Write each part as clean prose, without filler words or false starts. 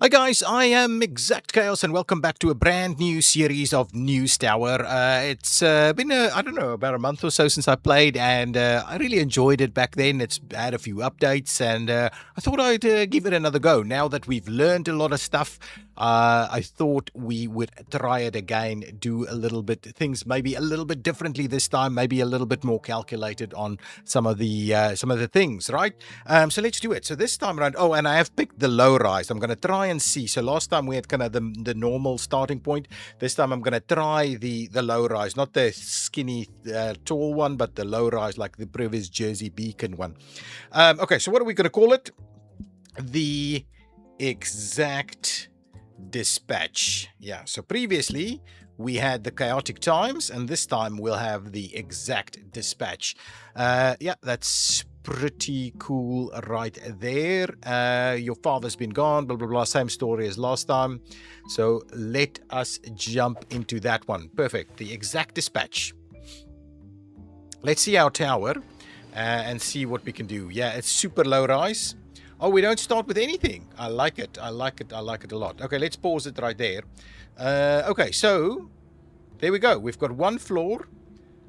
guys, I am ExactChaos and welcome back to a brand new series of News Tower. It's been, I don't know, about a month or so since I played, and I really enjoyed it back then. It's had a few updates, and I thought I'd give it another go. Now that we've learned a lot of stuff, I thought we would try it again, do a little bit, things maybe a little bit differently this time, maybe a little bit more calculated on some of the things, right? So let's do it. So this time around, and I have picked the low rise. I'm going to try and see. So last time we had kind of the normal starting point. This time I'm going to try the low rise, not the skinny tall one, but the low rise like the previous Jersey Beacon one. Okay, so what are we going to call it? The Exact Dispatch. Yeah, so previously we had the Chaotic Times, and this time we'll have the Exact Dispatch. Yeah, that's pretty cool right there. Your father's been gone, blah, blah, blah. Same story as last time. So let us jump into that one. Perfect. The Exact Dispatch. Let's see our tower and see what we can do. Yeah, it's super low rise. Oh, we don't start with anything. I like it. I like it a lot. Okay, let's pause it right there. Okay, so there we go. We've got one floor.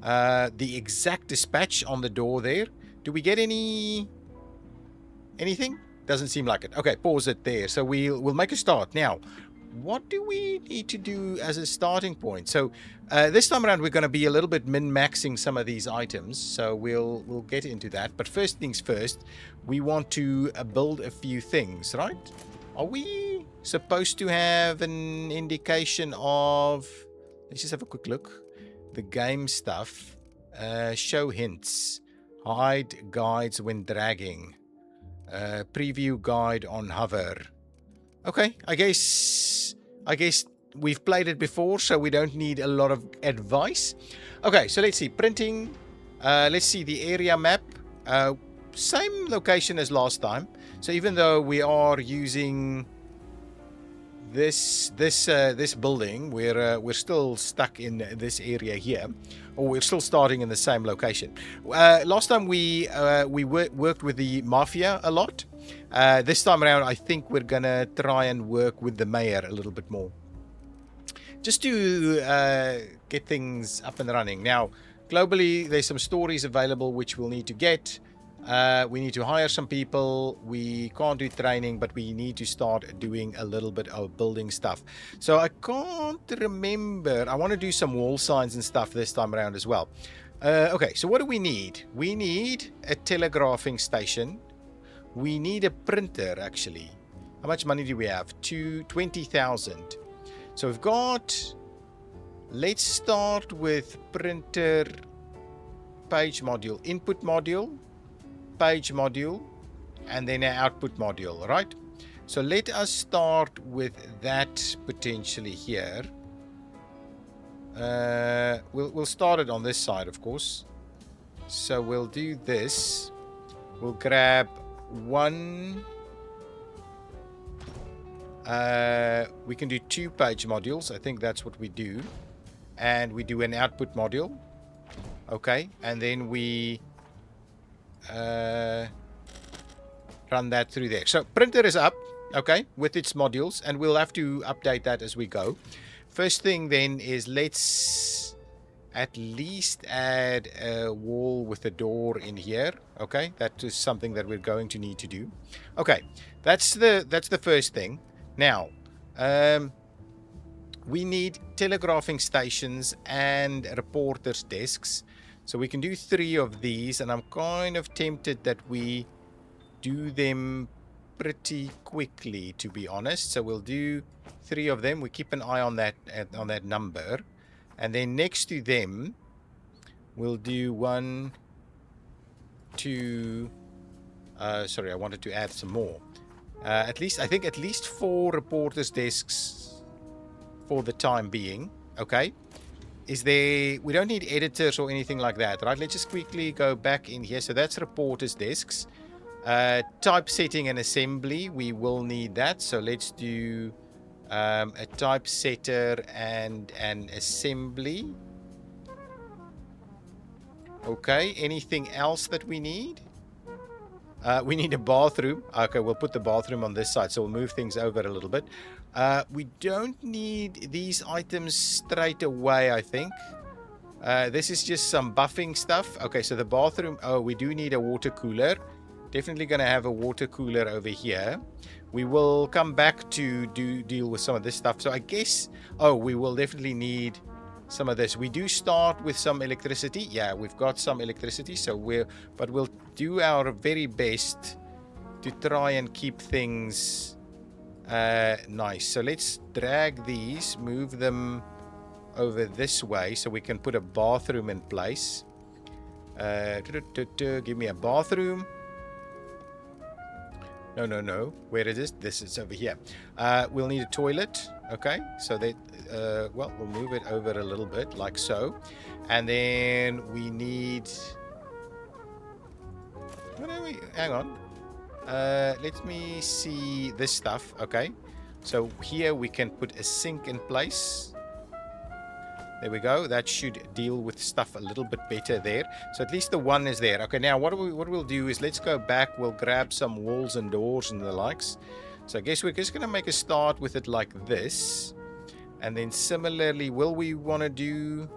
The Exact Dispatch on the door there. Do we get anything? Doesn't seem like it. Okay, pause it there. So we'll make a start. Now, what do we need to do as a starting point? So this time around, we're going to be a little bit min-maxing some of these items. So we'll get into that. But first things first, we want to build a few things, right? Are we supposed to have an indication of... Let's just have a quick look. The game stuff. Show hints. Hide guides when dragging. Preview guide on hover. Okay, I guess we've played it before, so we don't need a lot of advice. Okay, so let's see. Printing. Let's see the area map. Same location as last time. So even though we are using this building, we're still stuck in this area here, or we're still starting in the same location. Last time we worked with the Mafia a lot. This time around, I think we're gonna try and work with the mayor a little bit more, just to get things up and running. Now, globally, there's some stories available which we'll need to get. We need to hire some people. We can't do training, but we need to start doing a little bit of building stuff. So I can't remember. I want to do some wall signs and stuff this time around as well. Okay, so what do we need? We need a telegraphing station. We need a printer, actually. How much money do we have? 20,000. So we've got... Let's start with printer, page module, input module, page module, and then an output module, right? So let us start with that potentially here. We'll start it on this side, of course. So we'll do this. We'll grab one. We can do 2 page modules. I think that's what we do. And we do an output module. Okay, and then we run that through there. So printer is up, okay, with its modules, and we'll have to update that as we go. First thing then is let's at least add a wall with a door in here. Okay, that is something that we're going to need to do. Okay, that's the first thing. Now, we need telegraphing stations and reporters' desks. So we can do 3 of these, and I'm kind of tempted that we do them pretty quickly, to be honest. So we'll do 3 of them. We keep an eye on that number, and then next to them, we'll do 1, 2. Sorry, I wanted to add some more. I think at least 4 reporters' desks for the time being. Okay. We don't need editors or anything like that, right? Let's just quickly go back in here. So that's reporters' desks. Typesetting and assembly, we will need that. So let's do a typesetter and an assembly. Okay, anything else that we need? We need a bathroom. Okay, we'll put the bathroom on this side, so we'll move things over a little bit. We don't need these items straight away, I think. This is just some buffing stuff. Okay, so the bathroom. Oh, we do need a water cooler. Definitely going to have a water cooler over here. We will come back to deal with some of this stuff. So I guess... Oh, we will definitely need some of this. We do start with some electricity. Yeah, we've got some electricity. So we'll do our very best to try and keep things nice. So let's drag these, move them over this way so we can put a bathroom in place. Give me a bathroom. No. Where is this? This is over here. We'll need a toilet. Okay, so well, we'll move it over a little bit like so. And then we need... What are we? Hang on. Let me see this stuff. Okay, so here we can put a sink in place. There we go. That should deal with stuff a little bit better there. So at least the one is there. Okay, now what we'll do is let's go back. We'll grab some walls and doors and the likes. So I guess we're just going to make a start with it like this. And then similarly, will we want to do...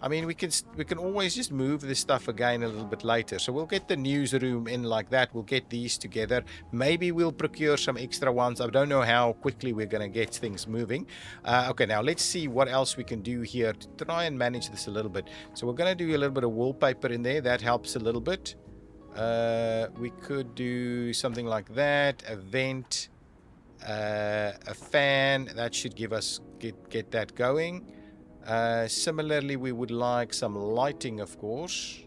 I mean, we can always just move this stuff again a little bit later. So we'll get the newsroom in like that. We'll get these together. Maybe we'll procure some extra ones. I don't know how quickly we're going to get things moving. Okay, now let's see what else we can do here to try and manage this a little bit. So we're going to do a little bit of wallpaper in there. That helps a little bit. We could do something like that. A vent. A fan. That should give us get that going. Similarly, we would like some lighting, of course.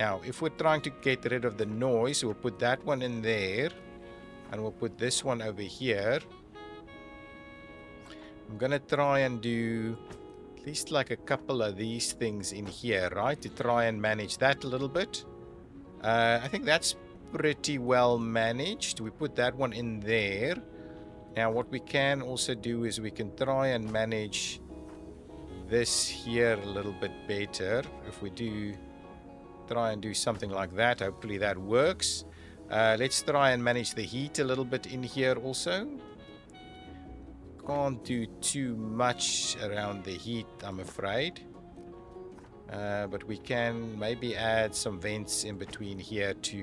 Now, if we're trying to get rid of the noise, we'll put that one in there. And we'll put this one over here. I'm going to try and do at least like a couple of these things in here, right? To try and manage that a little bit. I think that's pretty well managed. We put that one in there. Now, what we can also do is we can try and manage... this here a little bit better. If we do try and do something like that, hopefully that works. Let's try and manage the heat a little bit in here also. Can't do too much around the heat, I'm afraid. But we can maybe add some vents in between here to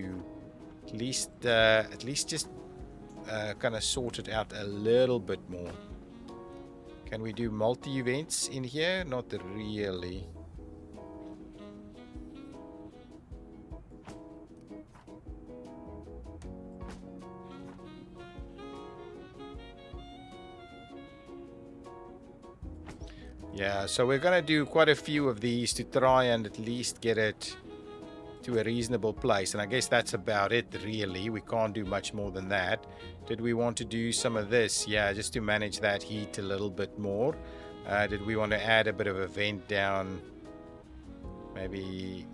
at least just kind of sort it out a little bit more. Can we do multi-events in here? Not really. Yeah, so we're going to do quite a few of these to try and at least get it to a reasonable place. And I guess that's about it, really. We can't do much more than that. Did we want to do some of this? Yeah, just to manage that heat a little bit more. Did we want to add a bit of a vent down? Maybe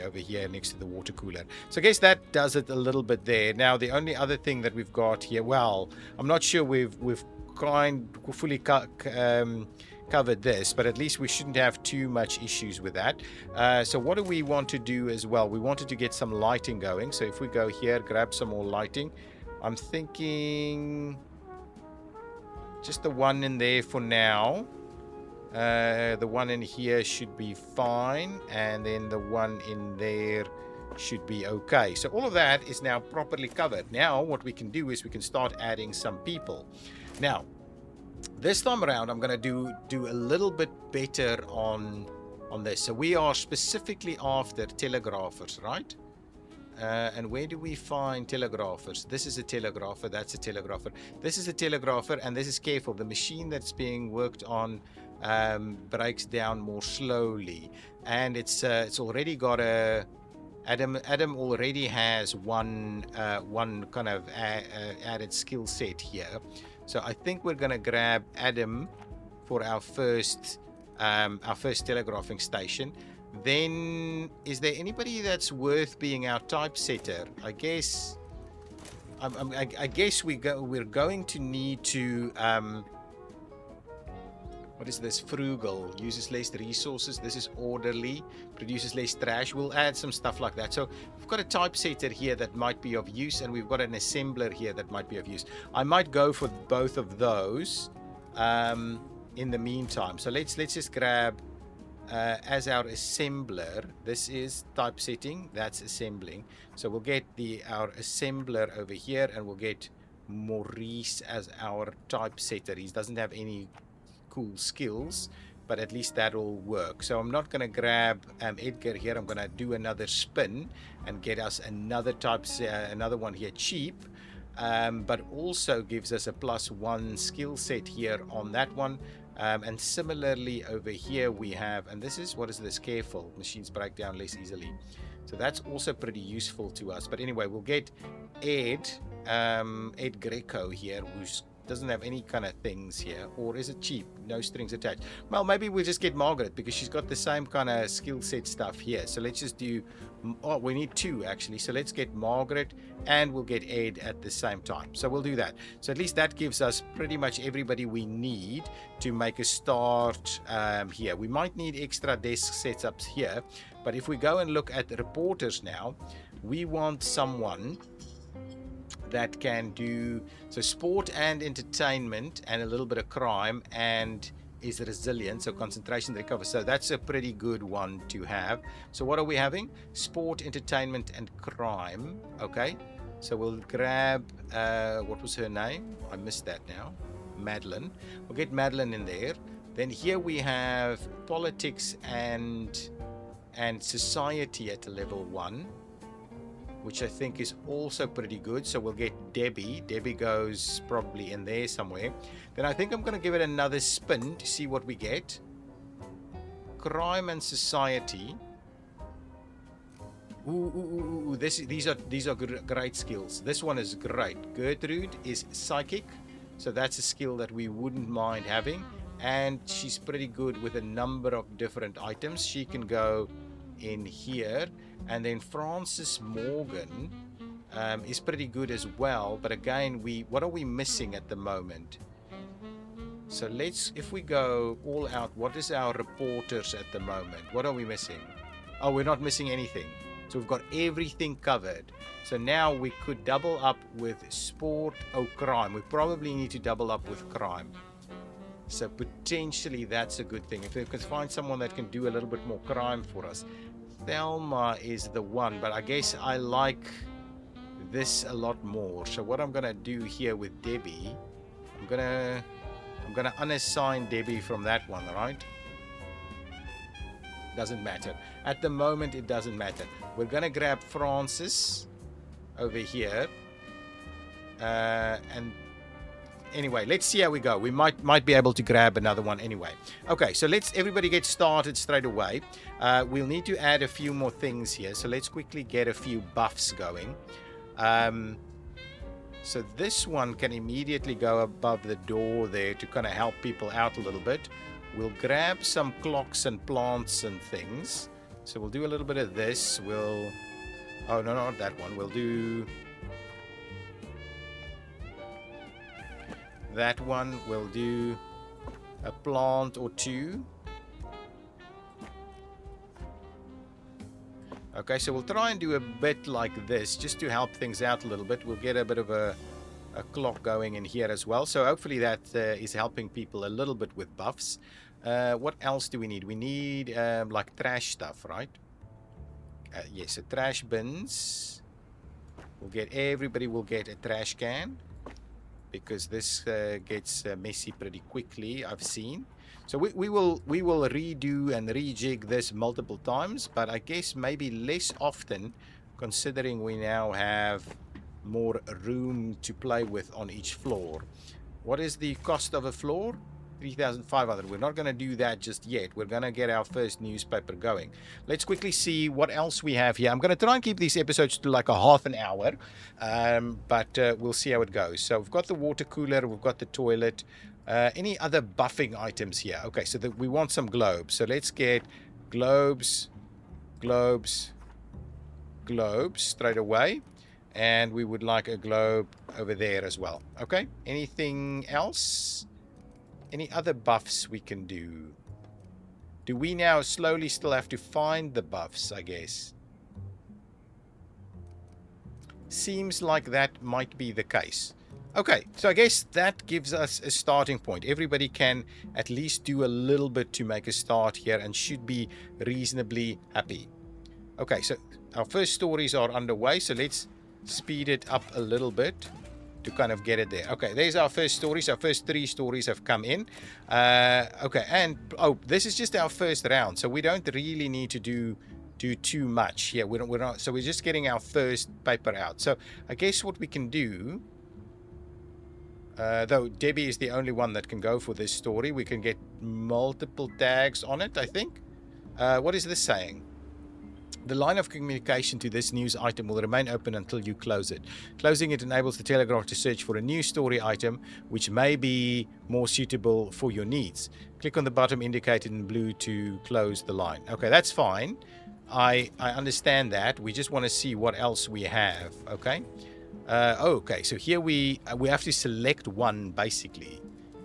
over here next to the water cooler. So I guess that does it a little bit there. Now, the only other thing that we've got here, well, I'm not sure we've fully covered this, but at least we shouldn't have too much issues with that. So what do we want to do as well? We wanted to get some lighting going. So if we go here, grab some more lighting. I'm thinking just the one in there for now. The one in here should be fine, and then the one in there should be okay. So all of that is now properly covered. Now what we can do is we can start adding some people. Now this time around I'm going to do a little bit better on this. So we are specifically after telegraphers, right? And where do we find telegraphers? This is a telegrapher, that's a telegrapher, this is a telegrapher, and this is careful. The machine that's being worked on breaks down more slowly, and it's already got a Adam already has one kind of added skill set here. So I think we're gonna grab Adam for our first telegraphing station. Then, is there anybody that's worth being our typesetter? I guess we're going to need to What is this? Frugal. Uses less resources. This is orderly. Produces less trash. We'll add some stuff like that. So we've got a typesetter here that might be of use, and we've got an assembler here that might be of use. I might go for both of those in the meantime. So let's just grab as our assembler. This is typesetting. That's assembling. So we'll get our assembler over here, and we'll get Maurice as our typesetter. He doesn't have any cool skills, but at least that'll work. So I'm not going to grab Edgar here. I'm going to do another spin and get us another another one here cheap, but also gives us a +1 skill set here on that one. And similarly over here we have, and this is, what is this? Careful, machines break down less easily. So that's also pretty useful to us. But anyway, we'll get Ed Greco here, who's doesn't have any kind of things here. Or is it cheap? No strings attached. Well, maybe we'll just get Margaret, because she's got the same kind of skill set stuff here. So let's just do, oh, we need 2 actually. So let's get Margaret, and we'll get Ed at the same time. So we'll do that. So at least that gives us pretty much everybody we need to make a start here. We might need extra desk setups here, but if we go and look at the reporters now, we want someone that can do so sport and entertainment and a little bit of crime, and is resilient, so concentration, recover. So that's a pretty good one to have. So what are we having? Sport, entertainment, and crime. Okay, so we'll grab what was her name? I missed that now. Madeline. We'll get Madeline in there. Then here we have politics and society at a level 1, which I think is also pretty good. So we'll get Debbie. Debbie goes probably in there somewhere. Then I think I'm going to give it another spin to see what we get. Crime and society. Ooh, these are great skills. This one is great. Gertrude is psychic, so that's a skill that we wouldn't mind having. And she's pretty good with a number of different items. She can go in here. And then Francis Morgan is pretty good as well. But again, what are we missing at the moment? So if we go all out, what is our reporters at the moment? What are we missing? Oh, we're not missing anything. So we've got everything covered. So now we could double up with sport. Oh, crime. We probably need to double up with crime. So potentially that's a good thing. If we can find someone that can do a little bit more crime for us. Thelma is the one, but I guess I like this a lot more. So what I'm gonna do here with Debbie, I'm gonna unassign Debbie from that one, right? Doesn't matter. At the moment, it doesn't matter. We're gonna grab Francis over here, and anyway, let's see how we go. We might be able to grab another one anyway. Okay, so let's everybody get started straight away. We'll need to add a few more things here. So let's quickly get a few buffs going. So this one can immediately go above the door there to kind of help people out a little bit. We'll grab some clocks and plants and things. So we'll do a little bit of this. Oh, no, not that one. We'll do that one. We'll do a plant or 2. Okay, so we'll try and do a bit like this just to help things out a little bit. We'll get a bit of a clock going in here as well. So hopefully that is helping people a little bit with buffs. What else do we need? We need like trash stuff, right? Yes, so trash bins. Everybody will get a trash can, because this gets messy pretty quickly, I've seen. So we will redo and rejig this multiple times, but I guess maybe less often, considering we now have more room to play with on each floor. What is the cost of a floor? 3,500. We're not going to do that just yet. We're going to get our first newspaper going. Let's quickly see what else we have here. I'm going to try and keep these episodes to like a half an hour, but we'll see how it goes. So we've got the water cooler, we've got the toilet. Any other buffing items here? Okay, so we want some globes. So let's get globes straight away. And we would like a globe over there as well. Okay, anything else? Any other buffs we can do? Do we now slowly still have to find the buffs, I guess? Seems like that might be the case. Okay, so I guess that gives us a starting point. Everybody can at least do a little bit to make a start here and should be reasonably happy. Okay, so our first stories are underway, so let's speed it up a little bit to kind of get it there. Okay, there's our first stories. Our first 3 stories have come in. Okay, and oh, this is just our first round, so we don't really need to do too much here. We're not, so we're just getting our first paper out. So I guess what we can do, though Debbie is the only one that can go for this story, we can get multiple tags on it, I think. What is this saying? The line of communication to this news item will remain open until you close it. Closing it enables the Telegraph to search for a new story item which may be more suitable for your needs. Click on the button indicated in blue to close the line. Okay, that's fine. I understand that. We just want to see what else we have. Okay. Okay, so here we have to select one, basically,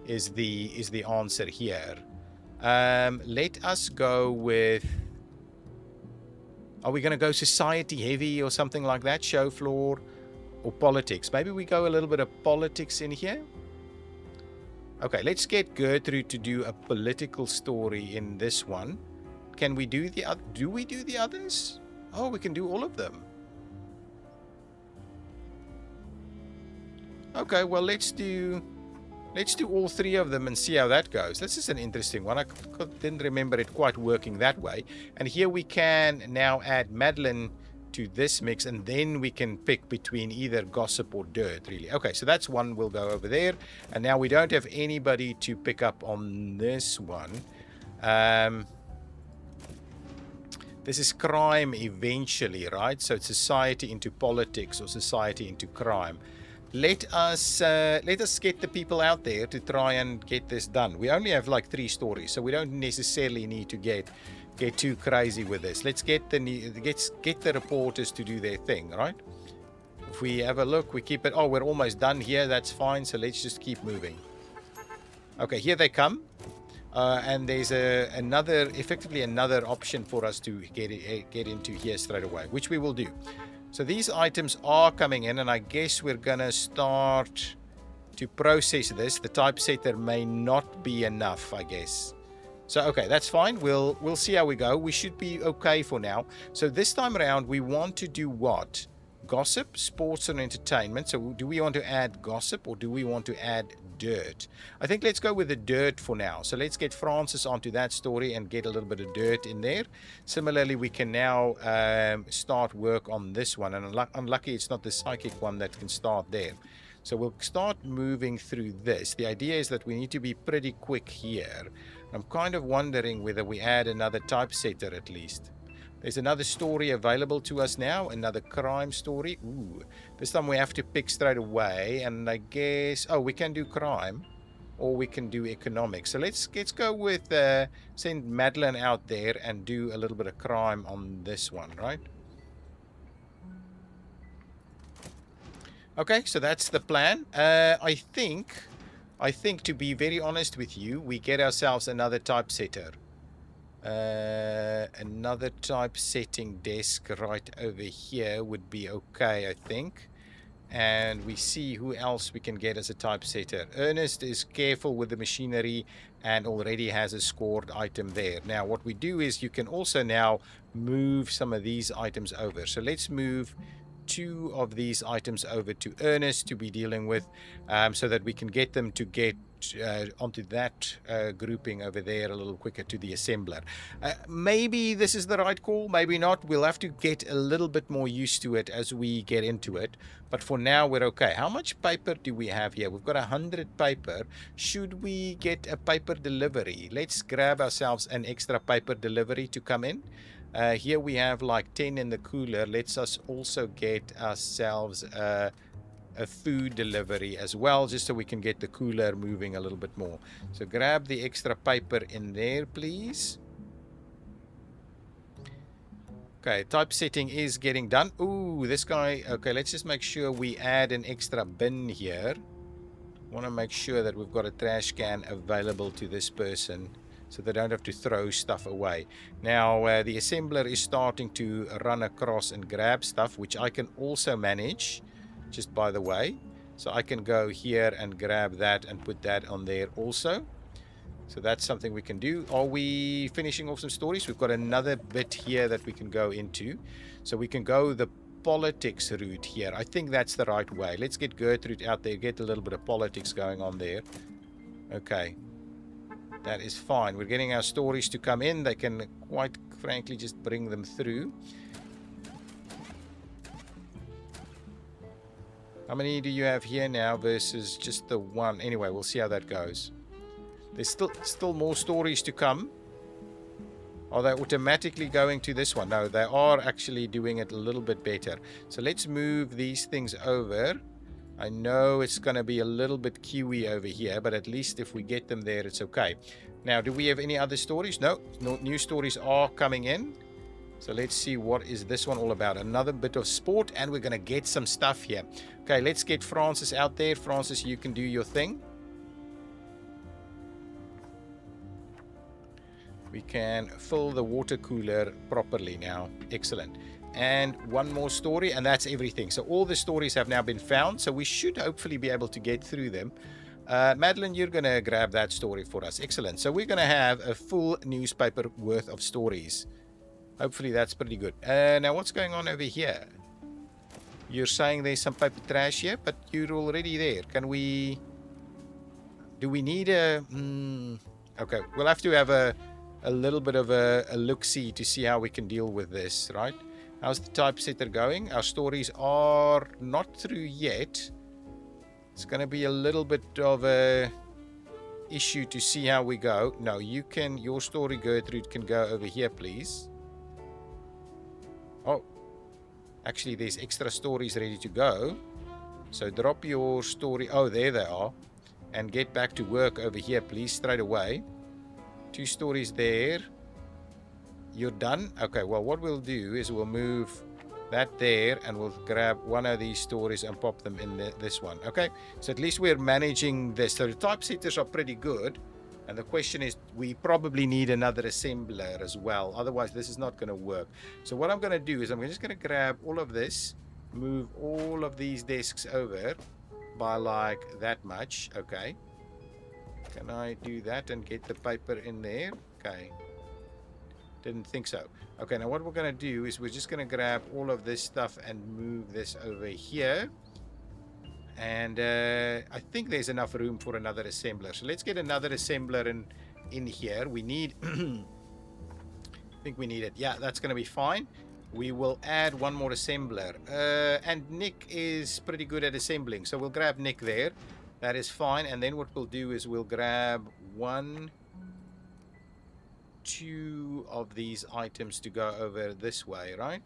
is the answer here. Let us go with... Are we going to go society heavy or something like that? Show floor or politics? Maybe we go a little bit of politics in here. Okay, let's get Gertrude to do a political story in this one. Can we do the other? Do we do the others? Oh, we can do all of them. Okay, well, let's do all 3 of them and see how that goes. This is an interesting one. I didn't remember it quite working that way. And here we can now add Madeline to this mix, and then we can pick between either gossip or dirt, really. Okay, so that's one. Will go over there. And now we don't have anybody to pick up on this one. This is crime eventually, right? So it's society into politics or society into crime. Let us get the people out there to try and get this done. We only have like 3 stories, so we don't necessarily need to get too crazy with this. Let's get the reporters to do their thing, right? If we have a look, we keep it. Oh, we're almost done here. That's fine. So let's just keep moving. Okay, here they come, and there's effectively another option for us to get into here straight away, which we will do. So these items are coming in, and I guess we're going to start to process this. The typesetter may not be enough, I guess. So, okay, that's fine. We'll see how we go. We should be okay for now. So this time around, we want to do what? Gossip, sports, and entertainment. So do we want to add gossip or do we want to add dirt? I think let's go with the dirt for now. So let's get Francis onto that story and get a little bit of dirt in there. Similarly, we can now start work on this one. And unlucky it's not the psychic one that can start there. So we'll start moving through this. The idea is that we need to be pretty quick here. I'm kind of wondering whether we add another typesetter at least. There's another story available to us now, another crime story. Ooh, this time we have to pick straight away, and I guess, oh, we can do crime, or we can do economics. So let's go with send Madeline out there and do a little bit of crime on this one, right? Okay, so that's the plan. I think to be very honest with you, we get ourselves another typesetter. Another typesetting desk right over here would be okay, I think. And we see who else we can get as a typesetter. Ernest is careful with the machinery and already has a scored item there. Now what we do is you can also now move some of these items over. So let's move 2 of these items over to Ernest to be dealing with, so that we can get them to get onto that grouping over there a little quicker to the assembler. Maybe this is the right call, maybe not. We'll have to get a little bit more used to it as we get into it, but for now we're okay. How much paper do we have here? We've got 100 paper. Should we get a paper delivery? Let's grab ourselves an extra paper delivery to come in. Here we have like 10 in the cooler. Let's us also get ourselves a food delivery as well, just so we can get the cooler moving a little bit more. So grab the extra paper in there, please. Okay, typesetting is getting done. Ooh, this guy. Okay, let's just make sure we add an extra bin here. Want to make sure that we've got a trash can available to this person so they don't have to throw stuff away. Now, the assembler is starting to run across and grab stuff, which I can also manage, just by the way. So I can go here and grab that and put that on there also. So that's something we can do. Are we finishing off some stories? We've got another bit here that we can go into. So we can go the politics route here. I think that's the right way. Let's get Gertrude out there, get a little bit of politics going on there. Okay. That is fine. We're getting our stories to come in. They can, quite frankly, just bring them through. How many do you have here now versus just the one? Anyway, we'll see how that goes. There's still more stories to come. Are they automatically going to this one? No, they are actually doing it a little bit better. So let's move these things over. I know it's going to be a little bit queuey over here, but at least if we get them there, it's okay. Now, do we have any other stories? No, new stories are coming in. So let's see what is this one all about. Another bit of sport, and we're going to get some stuff here. Okay, let's get Francis out there. Francis, you can do your thing. We can fill the water cooler properly now. Excellent. And one more story, and that's everything. So all the stories have now been found, so we should hopefully be able to get through them. Madeline, you're going to grab that story for us. Excellent. So we're going to have a full newspaper worth of stories. Hopefully that's pretty good. Now what's going on over here? You're saying there's some paper trash here, but you're already there. Can we... Do we need a... Okay, we'll have to have a little bit of a look-see to see how we can deal with this, right? How's the typesetter going? Our stories are not through yet. It's going to be a little bit of a issue to see how we go. No, you can, your story, Gertrude, can go over here, please. Oh, actually, there's extra stories ready to go. So drop your story. Oh, there they are. And get back to work over here, please, straight away. 2 stories there. You're done? Okay, well, what we'll do is we'll move that there and we'll grab one of these stories and pop them in this one. Okay, so at least we're managing this. So the typesetters are pretty good. And the question is, we probably need another assembler as well. Otherwise, this is not going to work. So what I'm going to do is I'm just going to grab all of this, move all of these desks over by like that much. Okay. Can I do that and get the paper in there? Okay. Didn't think so. Okay, now what we're going to do is we're just going to grab all of this stuff and move this over here. And I think there's enough room for another assembler. So let's get another assembler in here. We need... I think we need it. Yeah, that's going to be fine. We will add one more assembler. And Nick is pretty good at assembling. So we'll grab Nick there. That is fine. And then what we'll do is we'll grab 1, 2 of these items to go over this way, right?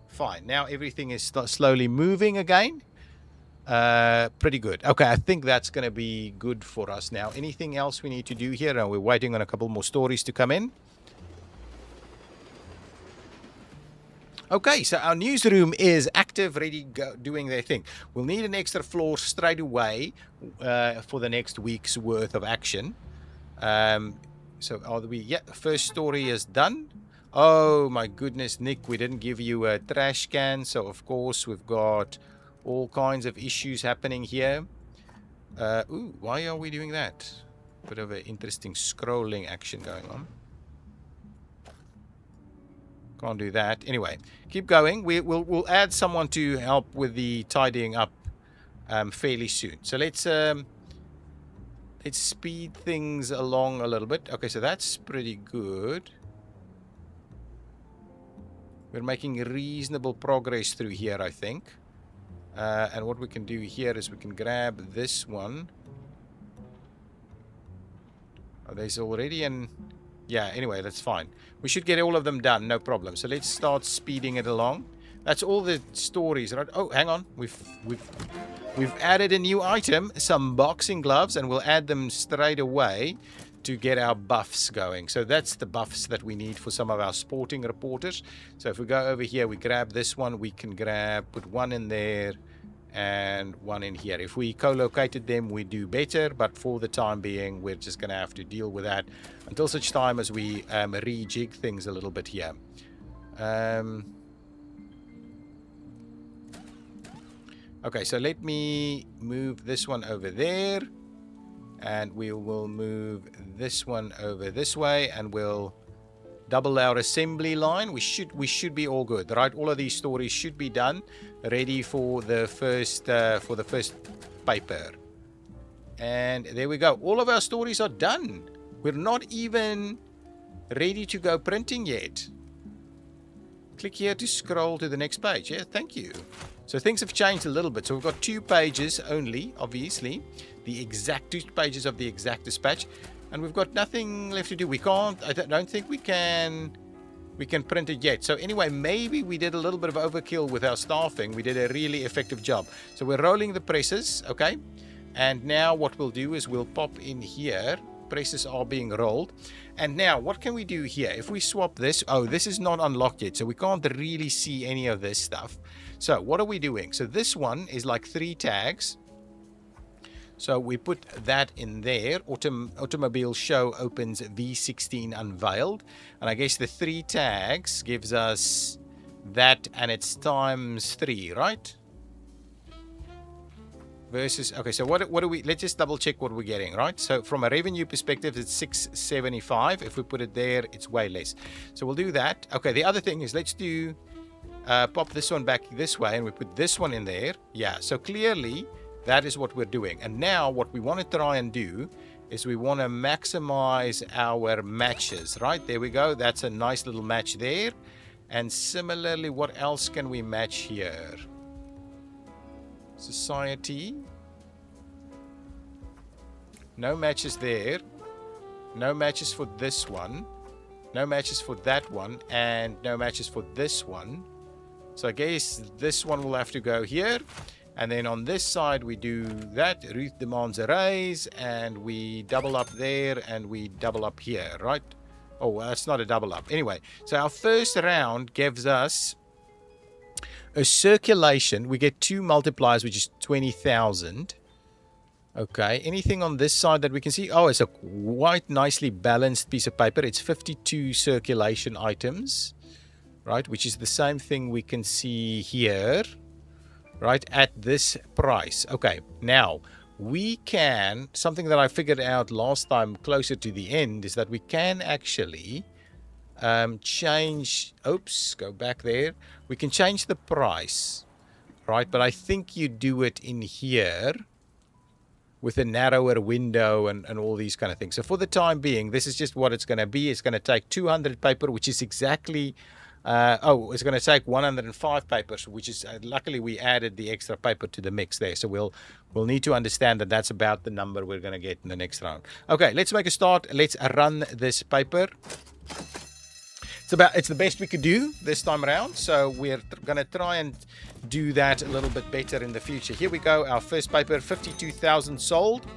Fine. Now everything is slowly moving again. Pretty good. Okay, I think that's going to be good for us now. Anything else we need to do here? We're waiting on a couple more stories to come in. Okay, so our newsroom is active, ready, doing their thing. We'll need an extra floor straight away for the next week's worth of action. So are we... Yeah, the first story is done. Oh my goodness, Nick, we didn't give you a trash can. So of course we've got all kinds of issues happening here. Ooh, why are we doing that? Bit of an interesting scrolling action going on. Can't do that. Anyway, keep going. We'll add someone to help with the tidying up fairly soon. So let's speed things along a little bit. Okay, so that's pretty good. We're making reasonable progress through here, I think. And what we can do here is we can grab this one. Oh, there's already an... Yeah, anyway, that's fine. We should get all of them done, no problem. So let's start speeding it along. That's all the stories, right? Oh, hang on. We've added a new item, some boxing gloves, and we'll add them straight away to get our buffs going. So that's the buffs that we need for some of our sporting reporters. So if we go over here, we grab this one, we can put one in there, and one in here. If we co-located them, we do better, but for the time being, we're just going to have to deal with that until such time as we rejig things a little bit here. Okay, so let me move this one over there, and we will move this one over this way, and we'll double our assembly line. We should be all good, right? All of these stories should be done, ready for the first paper. And there we go. All of our stories are done. We're not even ready to go printing yet. Click here to scroll to the next page. Yeah, thank you. So things have changed a little bit. So we've got 2 pages only, obviously. The exact 2 pages of the exact dispatch. And we've got nothing left to do. We can't, I don't think we can print it yet. So anyway, maybe we did a little bit of overkill with our staffing. We did a really effective job. So we're rolling the presses, okay? And now what we'll do is we'll pop in here. Presses are being rolled. And now what can we do here? If we swap this, oh, this is not unlocked yet, so we can't really see any of this stuff. So what are we doing? So this one is like 3 tags. So we put that in there. Automobile show opens V16 unveiled. And I guess the 3 tags gives us that, and it's times 3, right? Versus, okay, so what do we, let's just double check what we're getting, right? So from a revenue perspective, it's 675. If we put it there, it's way less. So we'll do that. Okay, the other thing is, let's do, pop this one back this way, and we put this one in there. Yeah, so clearly that is what we're doing. And now what we want to try and do is we want to maximize our matches, right? There we go. That's a nice little match there. And similarly, what else can we match here? Society. No matches there. No matches for this one. No matches for that one. And no matches for this one. So I guess this one will have to go here. And then on this side we do that. Ruth demands a raise. And we double up there. And we double up here, right? Oh, that's not a double up. Anyway, so our first round gives us a circulation. We get 2 multipliers, which is 20,000. Okay, anything on this side that we can see? Oh, it's a quite nicely balanced piece of paper. It's 52 circulation items, right? Which is the same thing we can see here, right? At this price. Okay, now we can, something that I figured out last time closer to the end, is that we can actually change, oops, go back there. We can change the price, right? But I think you do it in here with a narrower window and all these kind of things. So for the time being, this is just what it's going to be. It's going to take 200 paper, which is exactly, it's going to take 105 papers, which is, luckily we added the extra paper to the mix there. So we'll need to understand that that's about the number we're going to get in the next round. Okay, let's make a start. Let's run this paper. It's the best we could do this time around, so we're going to try and do that a little bit better in the future. Here we go, our first paper, 52,000 sold.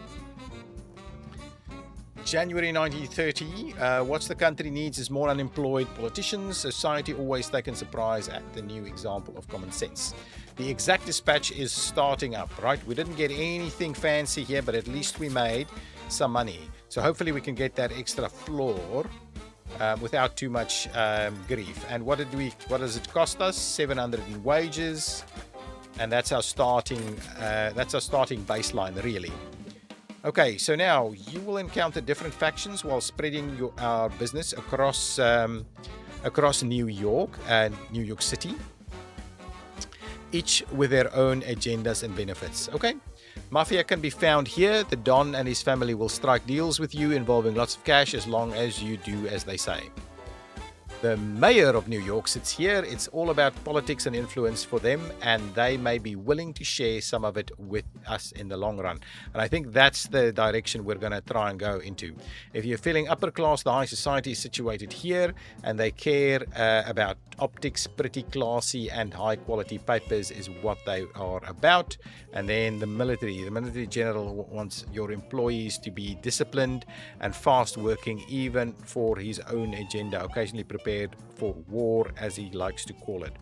January 1930, what the country needs is more unemployed politicians. Society always taken surprise at the new example of common sense. The exact dispatch is starting up, right? We didn't get anything fancy here, but at least we made some money. So hopefully we can get that extra floor without too much grief. And what does it cost us? 700 in wages, and that's our starting baseline, really. Okay, so now you will encounter different factions while spreading our business across New York and New York City, each with their own agendas and benefits. Okay. Mafia can be found here. The Don and his family will strike deals with you involving lots of cash as long as you do as they say. The mayor of New York sits here. It's all about politics and influence for them, and they may be willing to share some of it with us in the long run. And I think that's the direction we're going to try and go into. If you're feeling upper class, the high society is situated here, and they care about optics. Pretty classy and high quality papers is what they are about. And then the military general wants your employees to be disciplined and fast working, even for his own agenda, occasionally prepared for war, as he likes to call it.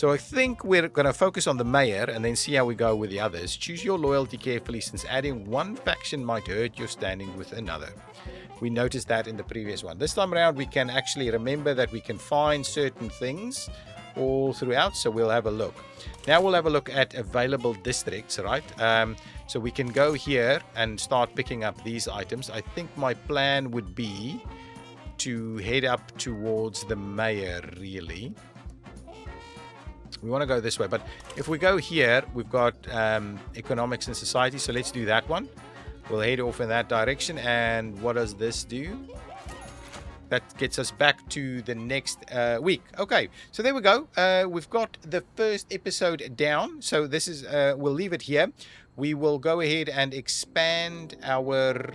So I think we're going to focus on the mayor and then see how we go with the others. Choose your loyalty carefully, since adding one faction might hurt your standing with another. We noticed that in the previous one. This time around, we can actually remember that we can find certain things all throughout, so we'll have a look. Now we'll have a look at available districts, right? So we can go here and start picking up these items. I think my plan would be to head up towards the mayor, really. We want to go this way, but if we go here, we've got economics and society, so let's do that one. We'll head off in that direction. And what does this do? That gets us back to the next week. Okay, so there we go. We've got the first episode down. So this is, we'll leave it here. We will go ahead and expand our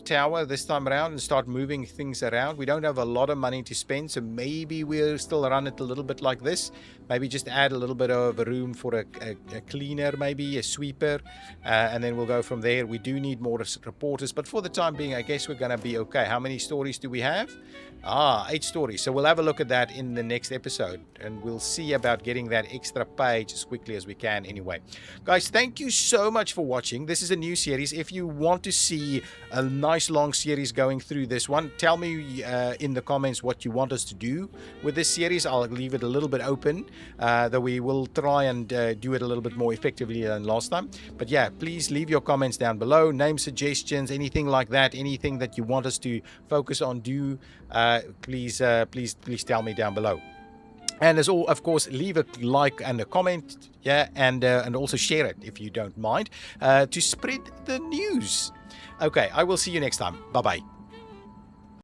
tower this time around and start moving things around. We don't have a lot of money to spend, so maybe we'll still run it a little bit like this. Maybe just add a little bit of a room for a cleaner, maybe a sweeper, and then we'll go from there. We do need more reporters, but for the time being, I guess we're going to be okay. How many stories do we have? 8 stories. So we'll have a look at that in the next episode, and we'll see about getting that extra page as quickly as we can anyway. Guys, thank you so much for watching. This is a new series. If you want to see a nice long series going through this one, tell me in the comments what you want us to do with this series. I'll leave it a little bit open, though we will try and do it a little bit more effectively than last time. But yeah, please leave your comments down below, name suggestions, anything like that, anything that you want us to focus on, please tell me down below. And as all, of course, leave a like and a comment, yeah, and also share it if you don't mind, to spread the news. Okay, I will see you next time. Bye bye.